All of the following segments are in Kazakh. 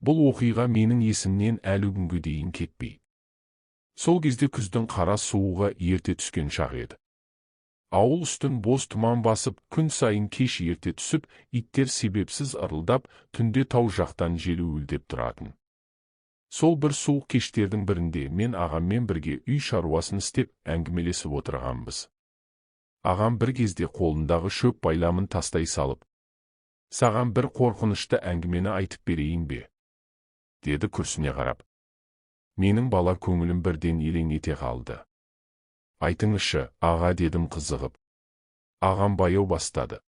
Бұл оқиға менің есімнен әлі күнге дейін кетпей. Сол кезде күздің қара суығы ерте түскен шақ еді. Ауыл үстін боз тұман басып, күн сайын кеш ерте түсіп, иттер себепсіз ырылдап, түнде тау жақтан жел уілдеп тұратын. Сол бір суық кештердің бірінде мен ағаммен бірге үй шаруасын істеп әңгімелесіп отырғанбыз. Ағам бір кезде қолындағы шөп байламын тастай салып, «Саған бір қорқынышты әңгімені айтып берейін бе?» деді күрсіне қарап. Менің бала көңілім бірден елең ете қалды. «Айтыңызшы, аға» дедім қызығып. Ағам баяу бастады.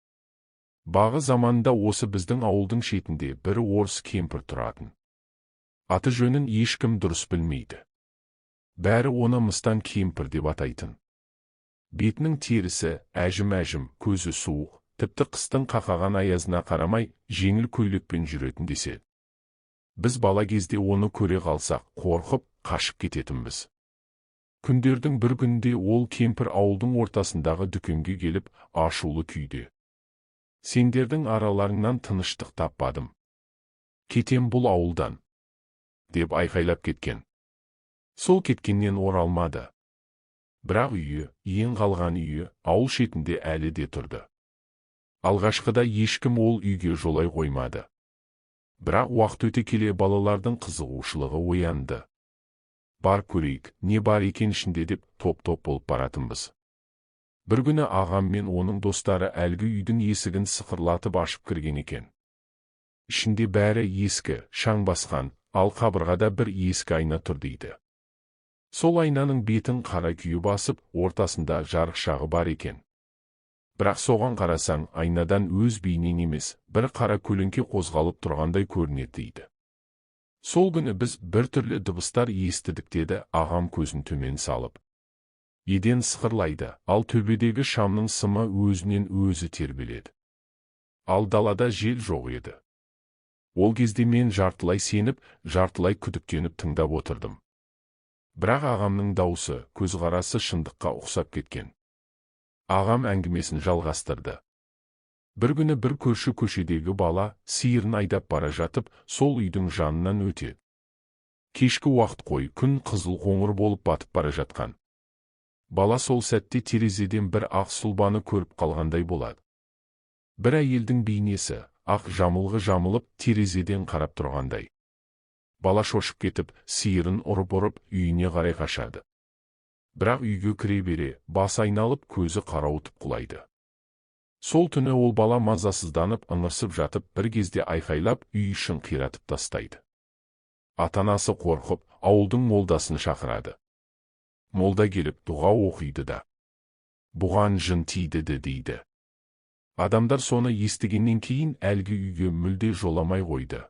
Бағы заманында осы біздің ауылдың шетінде бір орыс кемпір тұратын. Аты жөнін ешкім дұрыс білмейді. Бәрі оны мыстан кемпір деп атайтын. Бетінің терісі әжім-әжім, көзі суық, тіпті қыстың қақаған аязына қарамай, жеңіл көйлекпен жүретін деседі. Біз бала кезде оны көре қалсақ, қорқып, қашып кететінбіз. Күндердің бір күнде ол кемпір ауылдың ортасындағы дүкенге келіп, ашулы күйде: «Сендердің араларыңнан тыныштық таппадым. Кетем бұл ауылдан», деп айқайлап кеткен. Сол кеткеннен оралмады. Бірақ үйі, ең қалған үйі, ауыл шетінде әлі де тұрды. Алғашқыда ешкім ол үйге жолай қоймады. Бірақ уақыт өте келе балалардың қызығушылығы оянды. «Бар көрейік, не бар екен ішінде» деп топ-топ болып баратынбыз. Бір күні ағам мен оның достары әлгі үйдің есігін сықырлатып ашып кірген екен. Ішінде бәрі ескі, шаң басқан, ал қабырғада бір ескі айна тұр дейді. Сол айнаның бетін қара күйе басып, ортасында жарықшағы бар екен. Бірақ соған қарасаң, айнадан өз бейнең емес, бір қара көлеңке қозғалып тұрғандай көрінеді дейді. Сол күні біз бір түрлі дыбыстар естідік деді ағам көзін төмен салып. Еден сықырлайды, ал төбедегі шамның сымы өзінен өзі тербеледі. Ал далада жел жоқ еді. Ол кезде мен жартылай сеніп, жартылай күдіктеніп тыңдап отырдым. Бірақ ағамның даусы, көзқарасы шындыққа ұқсап кеткен. Ағам әңгімесін жалғастырды. Бір күні бір көрші көшедегі бала сиырын айдап бара жатып, сол үйдің жанынан өтеді. Кешкі уақыт қой, күн қызыл қоңыр болып батып бара жатқан. Бала сол сәтте терезеден бір ақ сұлбаны көріп қалғандай болады. Бір әйелдің бейнесі, ақ жамылғы жамылып, терезеден қарап тұрғандай. Бала шошып кетіп, сиырын ұрып-ұрып, үйіне қарай қашады. Бірақ үйге кіре бере, басы айналып, көзі қарауытып құлайды. Сол түні ол бала мазасызданып, ыңырсып жатып, бір кезде айқайлап, үй ішін қиратып тастайды. Ата-анасы қорқып, ауылдың молдасын шақырады. Молда келіп, дұға оқиды да: «Бұған жын тиді» дейді. Адамдар соны естігеннен кейін әлгі үйге мүлде жоламай қойды.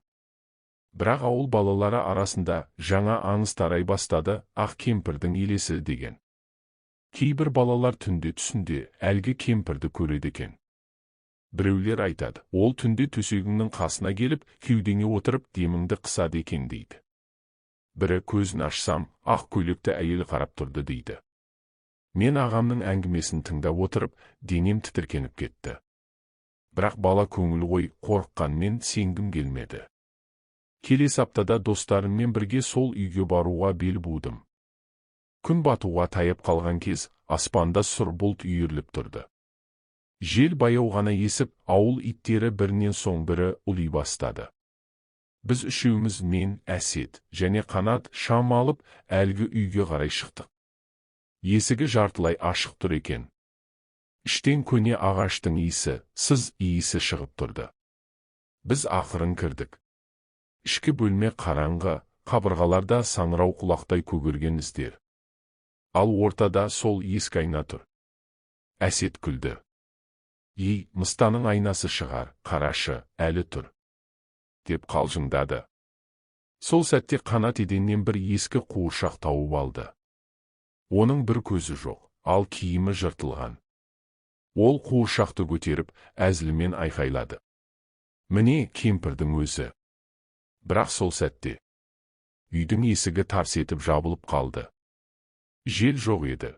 Бірақ ауыл балалары арасында жаңа аңыз тарай бастады: ақ кемпірдің елесі деген. Кейбір балалар түнде түсінде әлгі кемпірді көреді екен. Біреулер айтады, ол түнде төсегіңнің қасына келіп, кеудеңе отырып, деміңді қысады екен дейді. Бірі, көзін ашсам, ақ көйлекті әйел қарап тұрды дейді. Мен ағамның әңгімесін тыңдап отырып, денем тітіркеніп кетті. Бірақ бала көңіл ғой, қорыққанмен сенгім келмеді. Келесі аптада достарыммен бірге сол үйге баруға бел будым. Күн батуға таяп қалған кез, аспанда сұр бұлт үйіріліп тұрды. Жел баяу ғана есіп, ауыл иттері бірінен соң бірі ұлый бастады. Біз үшеуміз, мен, Әсет және Қанат, шам алып, әлгі үйге қарай шықтық. Есігі жартылай ашық тұр екен. Іштен көне ағаштың иісі, сыз иісі шығып тұрды. Біз ақырын кірдік. Ішкі бөлме қараңғы, қабырғаларда саңырау құлақтай көгерген іздер. Ал ортада сол ескі айна тұр. Әсет күлді. «Ей, мыстаның айнасы шығар, қарашы, әлі тұр», деп қалжыңдады. Сол сәтте Қанат еденнен бір ескі қуыршақ тауып алды. Оның бір көзі жоқ, ал киімі жыртылған. Ол қуыршақты көтеріп, әзілмен айқайлады: «Міне кемпірдің өзі». Бірақ сол сәтте үйдің есігі тарс етіп жабылып қалды. Жел жоқ еді.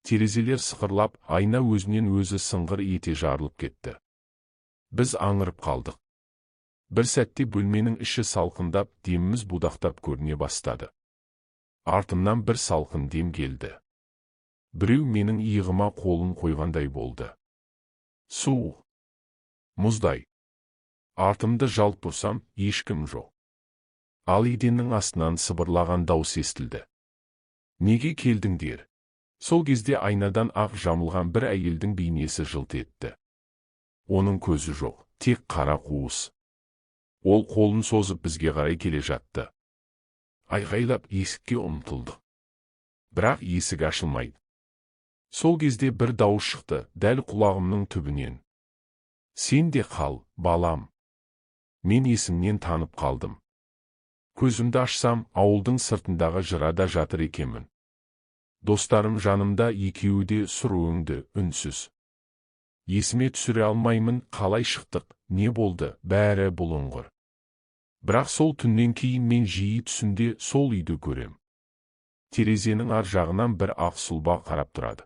Терезелер сықырлап, айна өзінен өзі сыңғыр ете жарылып кетті. Біз аңырып қалдық. Bir сәтте бөлменің іші салқындап, деміміз будақтап көріне бастады. Артымнан бір салқын дем келді. Біреу менің иығыма қолын қойғандай болды. Суық, мұздай. Артымды жалт бұрсам, ешкім жоқ. Ал еденнің астынан сыбырлаған дауыс естілді. Неге келдіңдер? Сол кезде айнадан ақ жамылған бір әйелдің бейнесі жылт етті. Оның көзі жоқ, тек қара қуыс. Ол қолын созып бізге қарай келе жатты. Айғайлап есікке ұмтылдық. Бірақ есік ашылмайды. Сол кезде бір дауыс шықты, дәл құлағымның түбінен. Сен де қал, балам. Мен есімнен танып қалдым. Көзімді ашсам, ауылдың сыртындағы жырада жатыр екенмін. Достарым жанымда, екеуі де сұр өңді, үнсіз. Есіме түсіре алмаймын, қалай шықтық, не болды, бәрі бұлыңғыр. Бірақ сол түннен кейін мен жиі түсімде сол үйді көрем. Терезенің ар жағынан бір ақ сұлба қарап тұрады.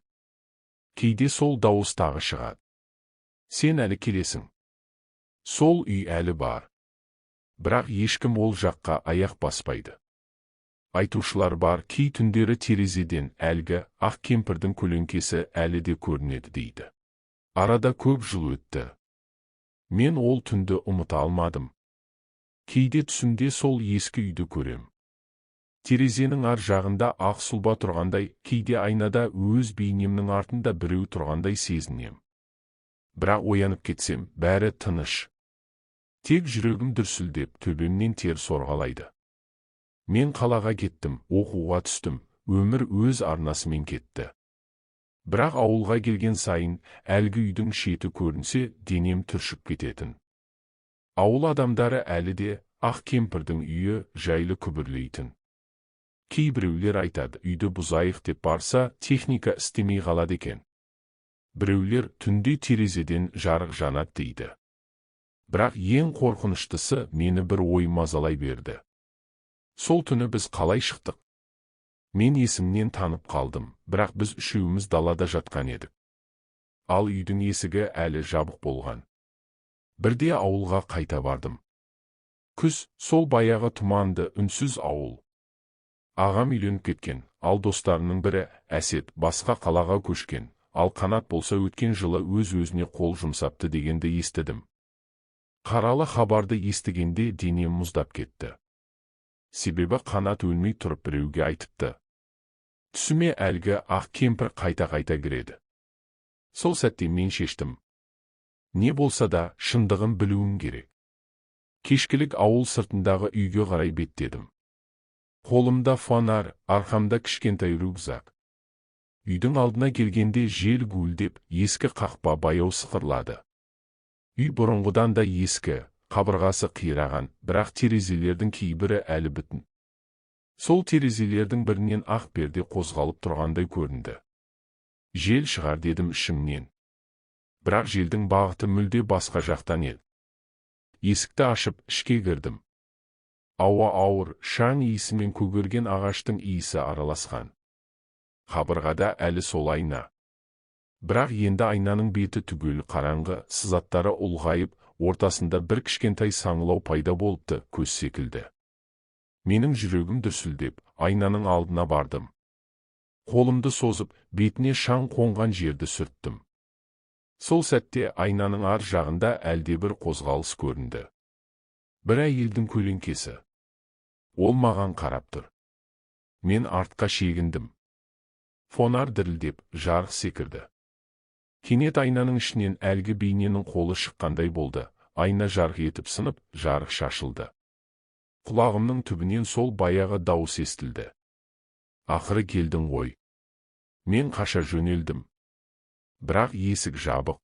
Кейде сол дауыс тағы шығады. Сен әлі келесің. Сол үй әлі бар. Бірақ ешкім ол жаққа аяқ баспайды. Айтушылар бар, кей түндері терезеден әлгі ақ кемпірдің көлеңкесі әлі де көрінеді дейді. Арада көп жыл өтті. Мен ол түнді ұмыта алмадым. Кейде түсімде сол ескі үйді көрем. Терезенің ар жағында ақ сұлба тұрғандай, кейде айнада өз бейнемнің артында біреу тұрғандай сезінем. Бірақ оянып кетсем, бәрі тыныш. Тек жүрегім дүрсілдеп, төбемнен тер сорғалайды. Мен қалаға кеттім, оқуға түстім, өмір өз арнасымен кетті. Бірақ ауылға келген сайын, әлгі үйдің шеті көрінсе, денем түршіп кететін. Ауыл адамдары әлі де ақ кемпірдің үйі жайлы күбірлейтін. Кейбіреулер айтады, үйді бұзайық деп барса, техника істемей қалады екен. Біреулер түнде терезеден жарық жанады дейді. Бірақ ең қорқыныштысы мені бір ой мазалай берді. Сол түні біз қалай шықтық? Мен есімнен танып қалдым, бірақ біз үшеуміз далада жатқан едік. Ал үйдің есігі әлі жабық болған. Бірде ауылға қайта бардым. Күз, сол баяғы тұманды, үнсіз ауыл. Ағам үйленіп кеткен, ал достарының бірі, Әсет, басқа қалаға көшкен, ал Қанат болса өткен жылы өз-өзіне қол жұмсапты дегенді естідім. Қаралы хабарды естігенде денем мұздап кетті. Себебі Қанат өлмей тұрып біреуге айтыпты. Түсіме әлгі ақ кемпір қайта-қайта кіреді. Сол сәтте мен шештім. Не болса да, шындығын білуім керек. Кешкілік ауыл сыртындағы үйге қарай беттедім. Қолымда фонар, арқамда кішкентай рюкзак. Үйдің алдына келгенде жел гуілдеп, ескі қақпа баяу сықырлады. Үй бұрынғыдан да ескі, қабырғасы қираған, бірақ терезелердің кейбірі әлі бүтін. Сол терезелердің бірінен ақ перде қозғалып тұрғандай көрінді. Жел шығар дедім ішімнен. Бірақ желдің бағыты мүлде басқа жақтан еді. Есікті ашып, ішке кірдім. Ауа ауыр, шаң иісі мен көгерген ағаштың иісі араласқан. Қабырғада әлі сол айна. Бірақ енді айнаның беті түгел қараңғы, сызаттары ұлғайып, ортасында бір кішкентай саңылау пайда болыпты, көз секілді. Менің жүрегім дүрсілдеп, айнаның алдына бардым. Қолымды созып, бетіне шаң қонған жерді сүрттім. Сол сәтте айнаның ар жағында әлдебір қозғалыс көрінді. Бір әйелдің көлеңкесі. Ол маған қарап тұр. Мен артқа шегіндім. Фонар дірілдеп, жарық секірді. Кенет айнаның ішінен әлгі бейненің қолы шыққандай болды. Айна жарқ етіп сынып, жарық шашылды. Құлағымның түбінен сол баяғы дауыс естілді. Ақыры келдің ғой. Мен қаша жөнелдім. Бірақ есік жабық.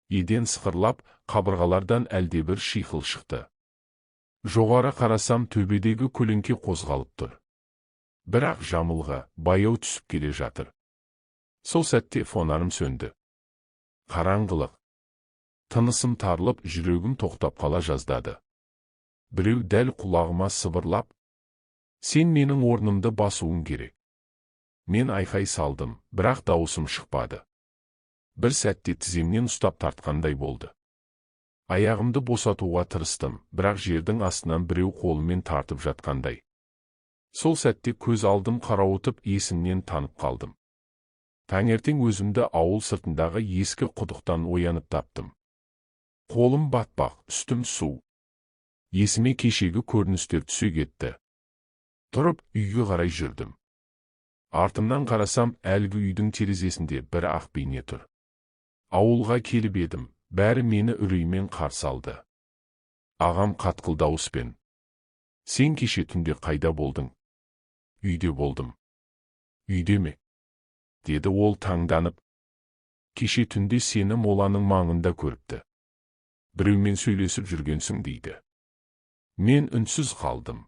Еден сықырлап, қабырғалардан әлдебір шиқыл шықты. Жоғары қарасам, төбедегі көлеңке қозғалып тұр. Бірақ жамылғы, баяу түсіп келе жатыр. Сол сәтте фонарым сөнді. Қараңғылық. Тынысым тарылып, жүрегім тоқтап қала жаздады. Біреу дәл құлағыма сыбырлап, сен менің орнымды басуың керек. Мен айқай салдым, бірақ дауысым шықпады. Бір сәтте тіземнен ұстап тартқандай болды. Аяғымды босатуға тырыстым, бірақ жердің астынан біреу қолымен тартып жатқандай. Сол сәтте көз алдым қарауытып есімнен танып қалдым. Таңертең өзімді ауыл сыртындағы ескі құдықтан оянып таптым. Қолым батпақ, үстім су. Есіме кешегі көріністер түсе кетті. Тұрып, үйге қарай жүрдім. Артымнан қарасам, әлгі үйдің терезесінде бір ақ бейне тұр. Ауылға келіп едім, бәрі мені үреймен қарсы алды. Ағам қатқыл дауыспен: «Сен кеше түнде қайда болдың?» «Үйде болдым». «Үйде ме?» деді ол таңданып. «Кеше түнде сені моланың маңында көріпті. Біреумен сөйлесіп жүргенсің» дейді. Мен үнсіз қалдым.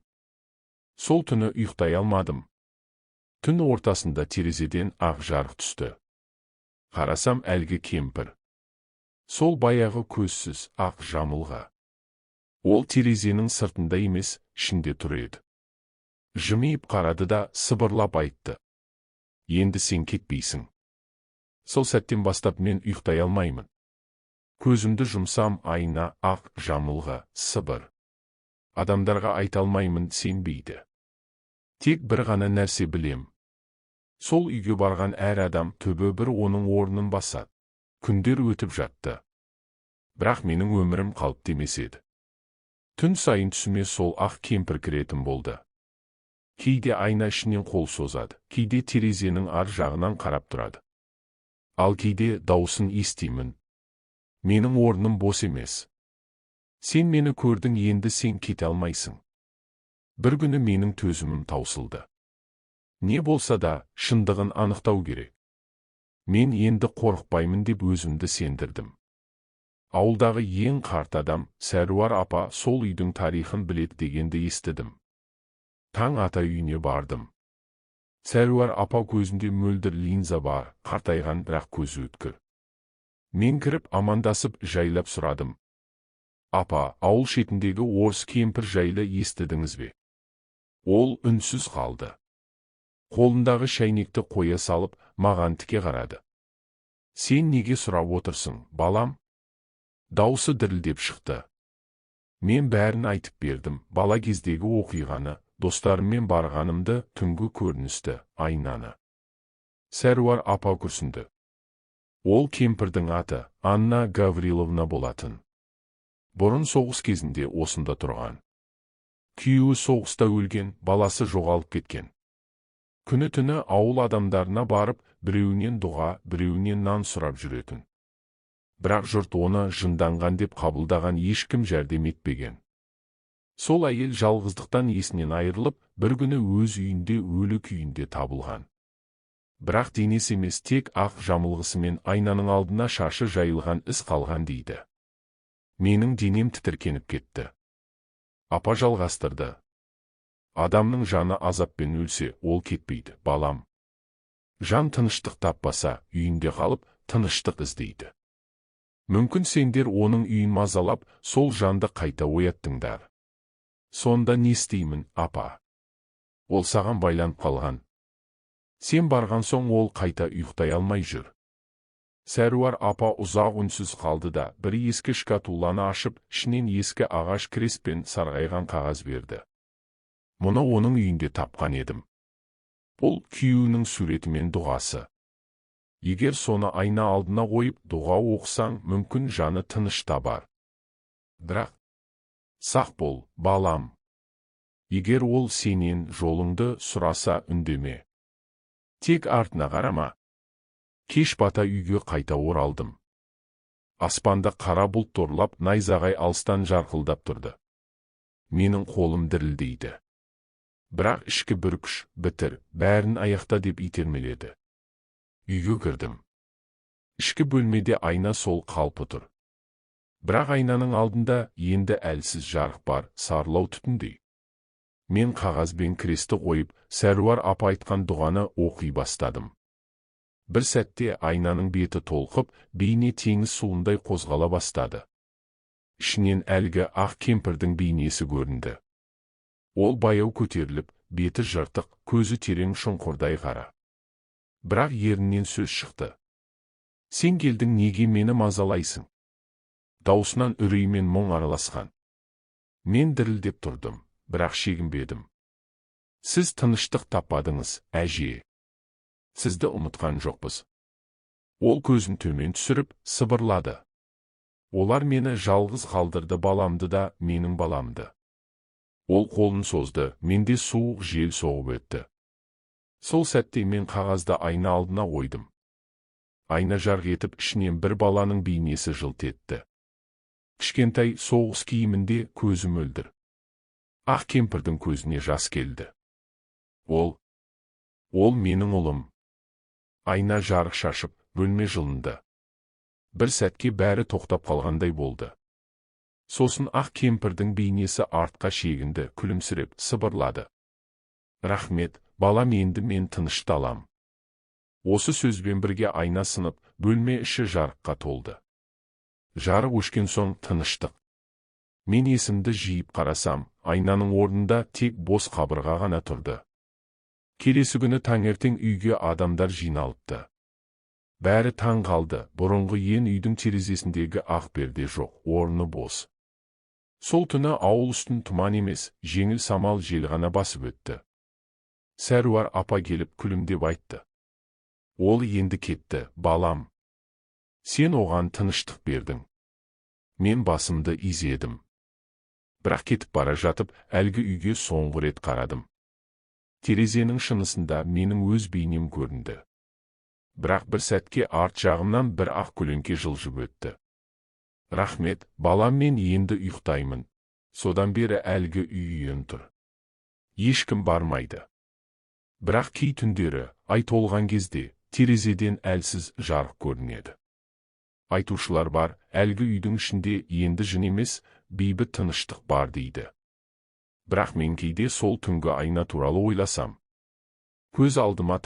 Сол түні ұйықтай алмадым. Түн ортасында терезеден ақ жарық түсті. Қарасам, әлгі кемпір. Сол баяғы көзсіз ақ жамылға. Ол терезенің сыртында емес, ішінде тұр еді. Жымиып қарады да сыбырлап айтты: «Енді сен кетпейсің». Сол сәттен бастап мен ұйықтай алмаймын. Көзімді жұмсам, айна, ақ жамылға, сыбыр. Адамдарға айта алмаймын, сенбейді. Тек бір ғана нәрсе білем. Сол үйге барған әр адам түбі бір оның орнын басады. Күндер өтіп жатты. Бірақ менің өмірім қалыпты емес еді. Түн сайын түсіме сол ақ кемпір кіретін болды. Кейде айна ішінен қол созады, кейде терезенің ар жағынан қарап тұрады. Ал кейде даусын естимін: «Менің орным бос емес. Сен мені көрдің, енді сен кете алмайсың». Бір күні менің төзімім таусылды. Не болса да, шындығын анықтау керек. Мен енді қорықпаймын деп өзімді сендірдім. Ауылдағы ең қарт адам, Сәруар апа, сол үйдің тарихын білет дегенді естідім. Таң ата үйіне бардым. Сәруар апа көзінде мөлдір линза бар, қартайған, бірақ көзі өткір. Мен кіріп амандасып жайлап сұрадым: «Апа, ауыл шетіндегі орыс кемпір жайлы естідіңіз бе?» Ол үнсіз қалды. Қолындағы шәйнекті қоя салып, маған тіке қарады. «Сен неге сұрап отырсың, балам?» Даусы дірілдеп шықты. Мен бәрін айтып бердім, бала кездегі оқиғаны, достарыммен барғанымды, түнгі көріністі, айнаны. Сәруар апа күрсінді. Ол кемпірдің аты Анна Гавриловна болатын. Бұрын соғыс кезінде осында тұрған. Күйеуі соғыста өлген, баласы жоғалып кеткен. Күні-түні ауыл адамдарына барып, біреуінен дұға, біреуінен нан сұрап жүретін. Бірақ жұрт оны жынданған деп қабылдаған, ешкім жәрдем етпеген. Сол әйел жалғыздықтан есінен айырылып, бір күні өз үйінде өлі күйінде табылған. Бірақ денесі емес, тек ақ жамылғысымен айнаның алдына шашы жайылған із қалған дейді. Менің денем тітіркеніп кетті. Апа жалғастырды: «Адамның жаны азаппен өлсе, ол кетпейді, балам. Жан тыныштық таппаса, үйінде қалып, тыныштық іздейді. Мүмкін сендер оның үйін мазалап, сол жанды қайта ояттыңдар. Сонда не істеймін, апа? Ол саған байланып қалған. Сен барған соң ол қайта ұйықтай алмай жүр». Сәруар апа ұзақ үнсіз қалды да, бір ескі шкатуланы ашып, ішінен ескі ағаш крес пен сарғайған қағаз берді. Мұны оның үйінде тапқан едім. Бұл күйеуінің суреті мен дұғасы. Егер соны айна алдына қойып дұға оқысаң, мүмкін жаны тыныш табар. Бірақ сақ бол, балам. Егер ол сенен жолыңды сұраса, үндеме. Тек артына қарама. Кеш бата үйге қайта оралдым. Аспанда қара бұлт торлап, найзағай алыстан жарқылдап тұрды. Менің қолым дірілдейді. Бірақ ішкі бір күш: «Бітір, бәрін аяқта» деп итермеледі. Үйге кірдім. Ішкі бөлмеде айна сол қалпы тұр. Бірақ айнаның алдында енді әлсіз жарық бар, сарылау түтіндей. Мен қағаз бен кресті қойып, Сәруар апа айтқан дұғаны оқи бастадым. Бір сәтте айнаның беті толқып, бейне теңіз суындай қозғала бастады. Ішінен әлгі ақ кемпірдің бейнесі көрінді. Ол баяу көтеріліп, беті жыртық, көзі терең шұңқырдай қара. Бірақ ерінен сөз шықты: «Сен келдің, неге мені мазалайсың? Даусынан үрей мен мұң араласқан. Мен дірілдеп тұрдым, бірақ шегінбедім. Сіз тыныштық таппадыңыз, әже. Сізді ұмытқан жоқпыз. Ол көзін төмен түсіріп, сыбырлады. Олар мені жалғыз қалдырды, баламды да, менің баламды. Ол қолын созды, менде суық жел соғып өтті. Сол сәтте мен қағазды айна алдына қойдым. Айна жарқ етіп, ішінен бір баланың бейнесі жылт етті. Кішкентай соғыс киімінде, көзі мөлдір. Ақ кемпірдің көзіне жас келді. Ол менің ұлым. Айна жарық шашып, бөлме жылынды. Бір сәтке бәрі тоқтап қалғандай болды. Сосын ақ кемпірдің бейнесі артқа шегінді, күлімсіреп, сыбырлады. Рахмет, балам, енді мен тынышталам. Осы сөзбен бірге айна сынып, бөлме іші жарыққа толды. Жарық өшкен соң тыныштық. Мен есімді жиып қарасам, айнаның орнында тек бос қабырға ғана тұрды. Келесі күні таңертең үйге адамдар жиналыпты. Бәрі таң қалды, бұрынғы ен үйдің терезесіндегі ақ перде жоқ, орны бос. Сол түні ауыл үстін тұман емес, жеңіл самал жел ғана басып өтті. Сәруар апа келіп күлімдеп айтты. Ол енді кетті, балам. Сен оған тыныштық бердің. Мен басымды изедім. Бірақ кетіп бара жатып, әлгі үйге соңғы рет қарадым. Терезенің шынысында менің өз бейнем көрінді. Бірақ бір сәтке арт жағымнан бір ақ көлеңке жылжып өтті. Рахмет, балам, мен енді ұйықтаймын. Содан бері әлгі үй тұр. Ешкім бармайды. Бірақ кей түндері, ай толған кезде, терезеден әлсіз жарық көрінеді. Айтушылар бар, әлгі үйдің ішінде енді жын емес, бейбіт тыныштық бар дейді. Бірақ мен кейде сол түнгі айна туралы ойласам, көз алдыма